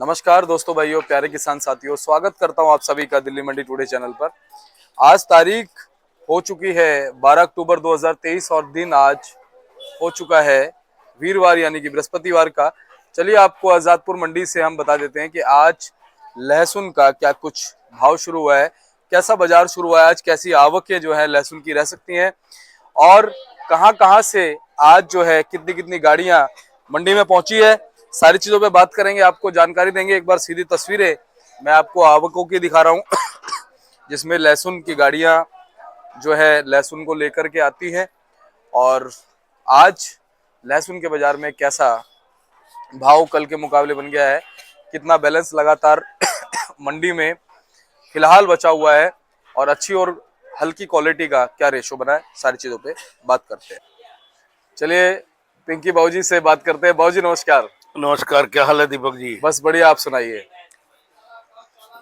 नमस्कार दोस्तों, भाइयों, प्यारे किसान साथियों, स्वागत करता हूं आप सभी का दिल्ली मंडी टुडे चैनल पर। आज तारीख हो चुकी है 12 अक्टूबर 2023 और दिन आज हो चुका है वीरवार यानी कि बृहस्पतिवार का। चलिए आपको आजादपुर मंडी से हम बता देते हैं कि आज लहसुन का क्या कुछ भाव शुरू हुआ है, कैसा बाजार शुरू हुआ है, आज कैसी आवकें जो है लहसुन की रह सकती हैं और कहां-कहां से आज जो है कितनी कितनी गाड़ियां मंडी में पहुंची है। सारी चीजों पे बात करेंगे, आपको जानकारी देंगे। एक बार सीधी तस्वीरें मैं आपको आवकों की दिखा रहा हूं जिसमें लहसुन की गाड़ियां जो है लहसुन को लेकर के आती है और आज लहसुन के बाजार में कैसा भाव कल के मुकाबले बन गया है, कितना बैलेंस लगातार मंडी में फिलहाल बचा हुआ है और अच्छी और हल्की क्वालिटी का क्या रेशो बना है, सारी चीजों पे बात करते हैं। चलिए पिंकी बाबूजी से बात करते हैं। बाबूजी नमस्कार। नमस्कार, क्या हाल है दीपक जी? बस बढ़िया, आप सुनाइए।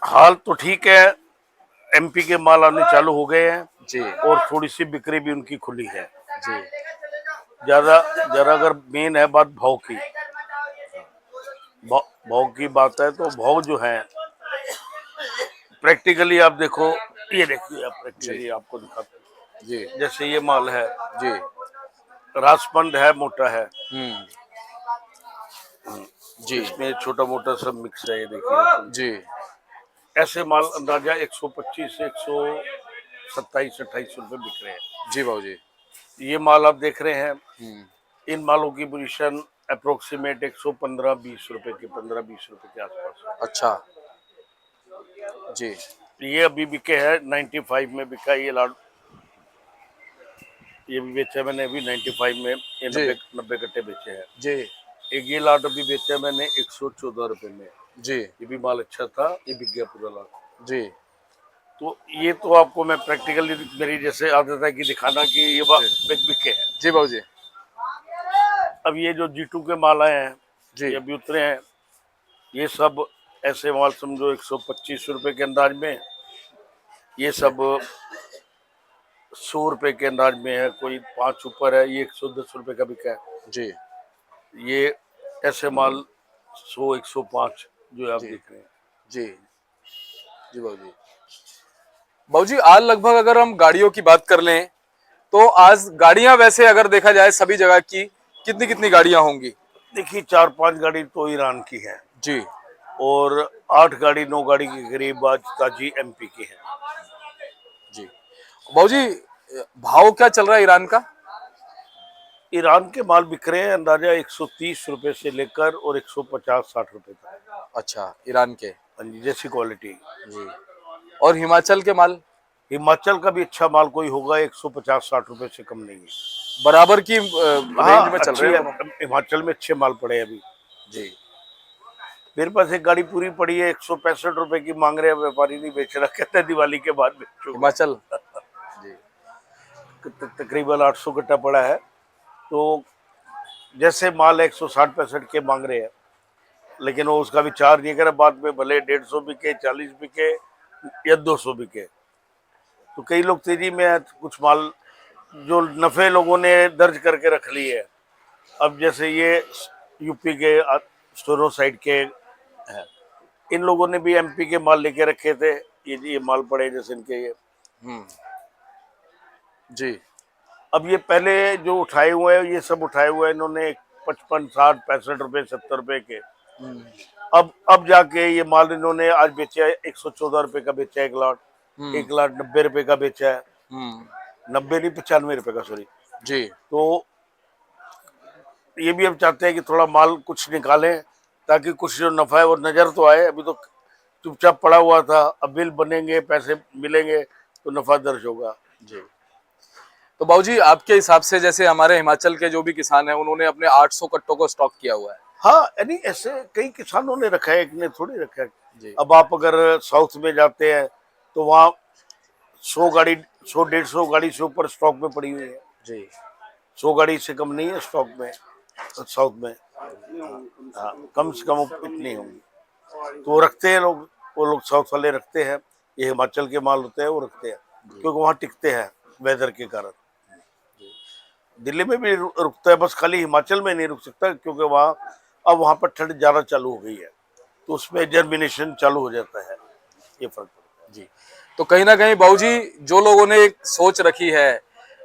हाल तो ठीक है। एमपी के माल आने चालू हो गए हैं जी और थोड़ी सी बिक्री भी उनकी खुली है। जी ज्यादा जरा अगर मेन है बात भाव की, भाव की बात है तो भाव जो है प्रैक्टिकली आप देखो, ये देखिए आप जी प्रैक्टिकली आपको दिखाते जी हैं। जैसे ये माल है, जी। रासपंड है, मोटा है, हम्म। जी इसमें छोटा मोटा सब मिक्स है, ये देखिए। जी ऐसे माल अंदाजा 125 से 127-28 रुपए बिक रहे हैं। जी बाबूजी। ये माल आप देख रहे हैं, हम्म। इन मालों की पोजीशन अप्रोक्सीमेट 115-20 रुपए के, 15-20 रुपए के आसपास अच्छा। जी है। ये अभी बिके हैं 95 में बिका ये लाट, ये भी बेचा मैंने अभी 95 में। ये जी 90 कट्टे बेचे हैं। जी एक ये लाट अभी बेचा मैंने 114 रुपए में। जी ये भी माल अच्छा था, ये बिक गया पूरा लाट। जी तो ये तो आपको मैं प्रैक्टिकली, मेरी जैसे आदत है कि दिखाना कि ये बिके हैं। जी बाबूजी। अब ये जो G2 के माल आए हैं, जी ये अभी उतरे हैं। ये सब ऐसे माल समझो 125 रुपए के अंदाज में, ये सब 100 रुपए के अंदाज में है, कोई 5 ऊपर है, ये 110 रुपए का बिका है। जी ये ऐसे माल 100-105 जो आप जी देख रहे हैं। जी जी बाबूजी। बाबूजी आज लगभग अगर हम गाड़ियों की बात कर लें तो आज गाड़ियां वैसे अगर देखा जाए सभी जगह की कितनी कितनी गाड़ियां होंगी? देखिए 4-5 गाड़ी तो ईरान की है जी और 8 गाड़ी 9 गाड़ी के करीब आज ताजी एमपी की है। जी बाबूजी, भाव क्या चल रहा है ईरान का? ईरान के माल बिक रहे हैं अंदाजा 130 रुपए से लेकर और 150-60 रुपए तक। अच्छा, ईरान के। हाँ जी, जैसी क्वालिटी। जी। और हिमाचल के माल? हिमाचल का भी अच्छा माल कोई होगा, 150-60 रुपए से कम नहीं है। बराबर की रेंज हाँ, में चल अच्छी रहे हैं है। दोनों। हिमाचल में अच्छे माल पड़े हैं अभी। जी मेरे पास एक गाड़ी पूरी पड़ी है, 165 रुपए की मांग रहे हैं, व्यापारी नहीं बेच रहा, कहते हैं दिवाली के बाद बेचूंगा। हिमाचल। जी तकरीबन 800 कट्टा पड़ा है। तो जैसे माल 160-65 के मांग रहे हैं, लेकिन वो उसका विचार नहीं करे, बाद में भले 150 बिके, 40 बिके या 200 बिके। तो कई लोग तेजी में है, कुछ माल जो नफे लोगों ने दर्ज करके रख ली है। अब जैसे ये यूपी के स्टोरो साइड के हैं, इन लोगों ने भी एमपी के माल लेके रखे थे। ये माल पड़े जैसे इनके ये। हम्म। जी अब ये पहले जो उठाए हुए हैं, ये सब उठाए हुए हैं इन्होंने 55, 60, 65 रुपए, 70 रुपए के। हम्म अब जाके ये माल इन्होंने आज बेचा है, 114 रुपए का बेचा है एक लाट। हम्म 1,90,000 रुपए का बेचा है। हम्म। 90 नहीं, 95 रुपए का, सॉरी। जी तो ये भी हम चाहते हैं कि थोड़ा माल कुछ निकालें, ताकि कुछ जो नफा है वो नजर तो आए। अभी तो चुपचाप पड़ा हुआ था, अब बिल बनेंगे, पैसे मिलेंगे तो नफा दर्ज होगा। जी। तो बाबूजी आपके हिसाब से जैसे हमारे हिमाचल के जो भी किसान हैं उन्होंने अपने 800 कट्टों को स्टॉक किया हुआ है। हाँ, यानी ऐसे कई किसानों ने रखा है, एक ने थोड़ी रखा है। जी अब आप अगर साउथ में जाते हैं तो वहाँ 100 गाड़ी, 100-150 गाड़ी से ऊपर स्टॉक में पड़ी हुई है। जी 100 गाड़ी से कम नहीं है स्टॉक में साउथ में। हाँ, कम से कम इतनी होंगी। तो वो रखते हैं लोग, वो लोग साउथ वाले रखते हैं। ये हिमाचल के माल होते हैं, वो रखते हैं क्योंकि वहाँ टिकते हैं वेदर के कारण। दिल्ली में भी रुकता है, बस खाली हिमाचल में नहीं रुक सकता क्योंकि वहाँ अब वहाँ पर ठंड ज़्यादा चालू हो गई है। तो उसमें जर्मिनेशन चालू हो जाता है, ये फर्क पड़ता है। जी। तो कहीं ना कहीं बाबूजी, जो लोगों ने एक सोच रखी है,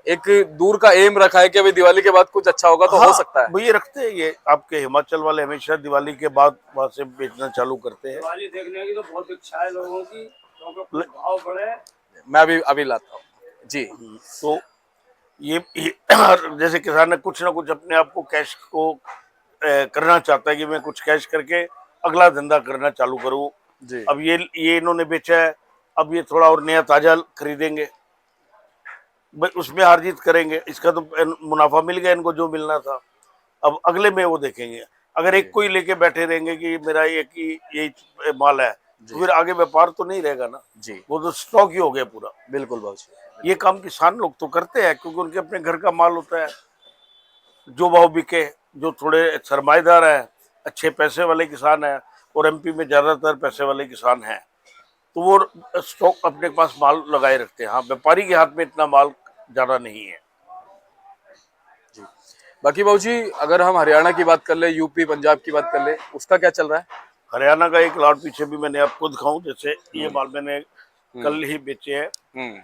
एक दूर का एम रखा है कि अभी दिवाली के बाद कुछ अच्छा होगा, तो हो हाँ, सकता है। भैया रखते हैं ये, आपके हिमाचल वाले हमेशा दिवाली के बाद वहां से बेचना चालू करते हैं। दिवाली देखने की तो बहुत इच्छा है लोगों की, क्योंकि ल- भाव बढ़े। मैं अभी अभी लाता हूँ जी। तो ये जैसे किसान ने कुछ ना कुछ अपने आप को कैश को करना चाहता है कि मैं कुछ कैश करके अगला धंधा करना चालू करूं। जी अब ये इन्होंने बेचा है, अब ये थोड़ा और नया ताजा खरीदेंगे, भाई उसमें हार जीत करेंगे, इसका तो मुनाफा मिल गया इनको जो मिलना था, अब अगले में वो देखेंगे। अगर एक जी को ही लेके बैठे रहेंगे कि मेरा एक ही यही माल है, तो जी फिर आगे व्यापार तो नहीं रहेगा ना, जी, वो तो स्टॉक ही हो गया पूरा। बिल्कुल बाबूजी। ये काम किसान लोग तो करते हैं क्योंकि उनके अपने घर का माल होता है, जो भाव बिके, जो थोड़े सरमाएदार हैं, अच्छे पैसे वाले किसान हैं, और एमपी में ज्यादातर पैसे वाले किसान हैं, तो वो स्टॉक अपने पास माल लगाए रखते हैं। हाँ, व्यापारी के हाथ में इतना माल ज्यादा नहीं है। जी। बाकी बाबूजी, अगर हम हरियाणा की बात कर ले, यूपी पंजाब की बात कर ले, उसका क्या चल रहा है? हरियाणा का एक लॉट पीछे भी मैंने आपको दिखाऊं, जैसे ये माल मैंने कल ही बेचे हैं, हम्म।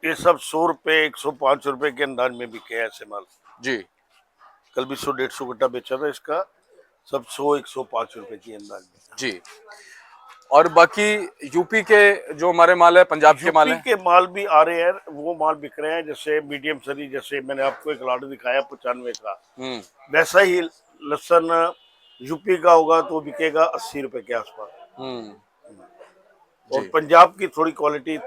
ये सब 100 रुपए 105 रुपए के अंदाज में बिके हैं ऐसे माल। जी कल भी 100-150 कट्टा बेचा था इसका, सब 100-105 रुपए के अंदाज में। जी। और बाकी यूपी के जो हमारे माल है, पंजाब के माल यूपी है। के माल भी आ रहे हैं, वो माल बिक रहे हैं, जैसे मीडियम सरी, जैसे मैंने आपको एक लॉट दिखाया 95 का, हम्म। वैसा ही लहसन यूपी का होगा तो बिकेगा 80 रुपए के आसपास। हम्म। और जी पंजाब की थोड़ी क्वालिटी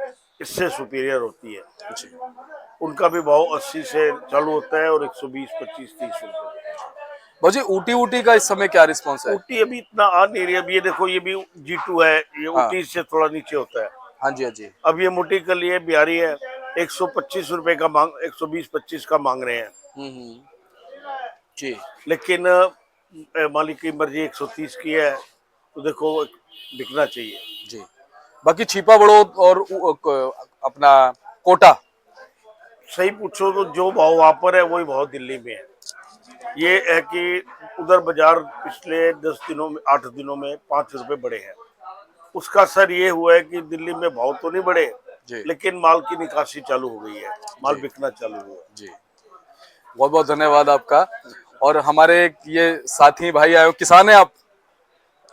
इससे सुपीरियर होती है, जी। उनका भी भाव 80 से चालू होता है और 120, 25, 30 रुपए। बाबूजी, ऊटी ऊटी का इस समय क्या रिस्पॉन्स है? ऊटी अभी इतना आ नहीं रही, अब ये देखो ये भी G2 है, ये हाँ ऊटी से थोड़ा नीचे होता है। हाँ जी हाँ जी। अब ये मोटी कल ये बिहारी है, 125 रुपए का मांग, 120-25 का मांग रहे हैं, हम्म। जी लेकिन मालिक की मर्जी 130 की है, तो देखो बिकना चाहिए। जी। बाकी छिपा बड़ौद और अपना कोटा। सही पूछो तो जो भाव वहां पर है वही भाव दिल्ली में है। ये है कि उधर बाजार पिछले 10 दिनों में, 8 दिनों में 5 रुपए बढ़े हैं। उसका असर ये हुआ है कि दिल्ली में भाव तो नहीं बढ़े, जी लेकिन माल की निकासी चालू हो गई है, माल जी बिकना चालू हुआ। जी। बहुत बहुत धन्यवाद आपका। और हमारे ये साथी भाई आए, किसान हैं आप,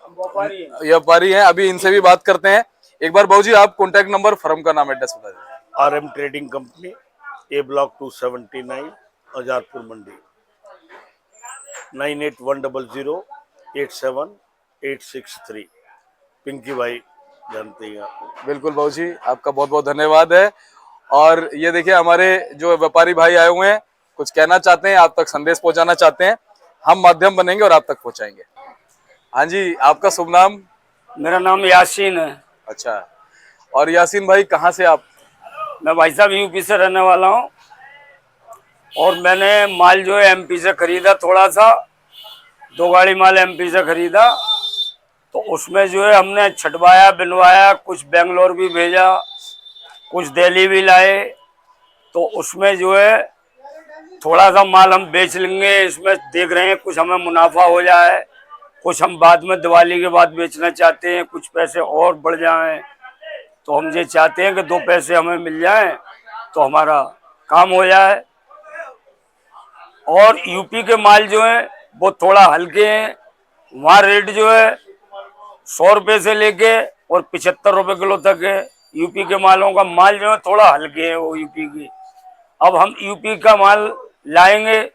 व्यापारी है। व्यापारी हैं, अभी इनसे भी बात करते हैं। एक बार बाबूजी, आप कॉन्टैक्ट नंबर, फर्म का नाम, एड्रेस बता दीजिए। RM trading company, A block 279, Azadpur Mandi, 9810087863। Pinky भाई जानते हैं आप। बिल्कुल बाबूजी, आपका बहुत बहुत धन्यवाद है। और ये देखिए, हमारे जो व्यापारी भाई आए हुए हैं, कुछ कहना चाहते हैं, आप तक संदेश पहुंचाना चाहते हैं, हम माध्यम बनेंगे और आप तक पहुंचाएंगे। हाँ जी, आपका शुभ नाम? मेरा नाम यासीन है। अच्छा। और यासीन भाई, कहाँ से आप? मैं भाई साहब यूपी से रहने वाला हूँ, और मैंने माल जो है एमपी से खरीदा, थोड़ा सा 2 गाड़ी माल एमपी से खरीदा। तो उसमें जो है हमने छटवाया, बिनवाया, कुछ बेंगलोर भी भेजा, कुछ दिल्ली भी लाए। तो उसमें जो है थोड़ा सा माल हम बेच लेंगे, इसमें देख रहे हैं कुछ हमें मुनाफा हो जाए, कुछ हम बाद में दिवाली के बाद बेचना चाहते हैं, कुछ पैसे और बढ़ जाएं। तो हम ये चाहते हैं कि 2 पैसे हमें मिल जाएं तो हमारा काम हो जाए। और यूपी के माल जो है वो थोड़ा हल्के हैं, वहाँ रेट जो है 100 रुपये से लेके और 75 रुपये किलो तक है। यूपी के मालों का माल जो है थोड़ा हल्के है वो यूपी की। अब हम यूपी का माल लाएंगे,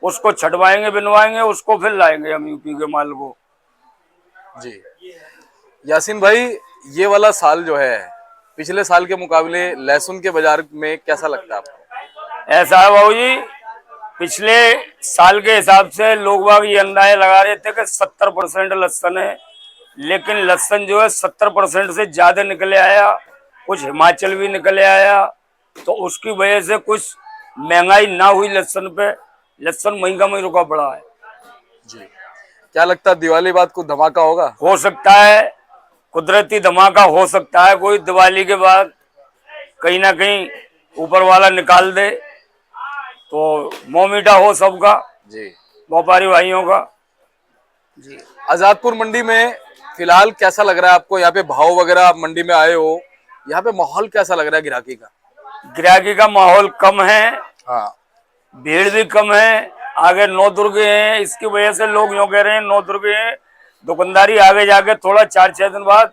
उसको छटवाएंगे, बिनवाएंगे, उसको फिर लाएंगे हम यूपी के माल को। जी यासीन भाई, ये वाला साल जो है, पिछले साल के मुकाबले लहसुन के बाजार में कैसा लगता है आपको? ऐसा है बाबू जी, पिछले साल के हिसाब से लोग बाग ये अंदाजा लगा रहे थे कि 70% लहसुन है, लेकिन लहसुन जो है 70% से ज्यादा निकले आया, कुछ हिमाचल भी निकले आया। तो उसकी वजह से कुछ महंगाई ना हुई लहसुन पे, लहसुन महंगा में रुका पड़ा है। जी। क्या लगता है, दिवाली बाद कुछ धमाका होगा? हो सकता है, कुदरती धमाका हो सकता है, कोई दिवाली के बाद कहीं ना कहीं ऊपर वाला निकाल दे, तो मुंह मीठा हो सबका, जी। व्यापारी भाइयों का। जी। आजादपुर मंडी में फिलहाल कैसा लग रहा है आपको यहाँ पे भाव वगैरह? आप मंडी में आए हो, यहाँ पे माहौल कैसा लग रहा है गिराकी का? गिराकी का माहौल कम है, हाँ भीड़ भी कम है। आगे नौ दुर्गे हैं, इसकी वजह से लोग यूँ कह रहे हैं नौ दुर्गे हैं। दुकानदारी आगे जाके थोड़ा 4-6 दिन बाद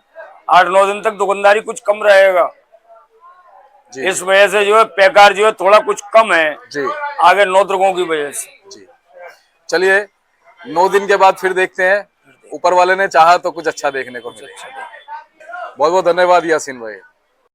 8-9 दिन तक दुकानदारी कुछ कम रहेगा। जी इस वजह से जो है पैकार जो है थोड़ा कुछ कम है जी आगे नौ दुर्गों की वजह से। जी। चलिए 9 दिन के बाद फिर देखते हैं, ऊपर वाले ने चाहा तो कुछ अच्छा देखने को मिलेगा। बहुत बहुत धन्यवाद यासीन भाई।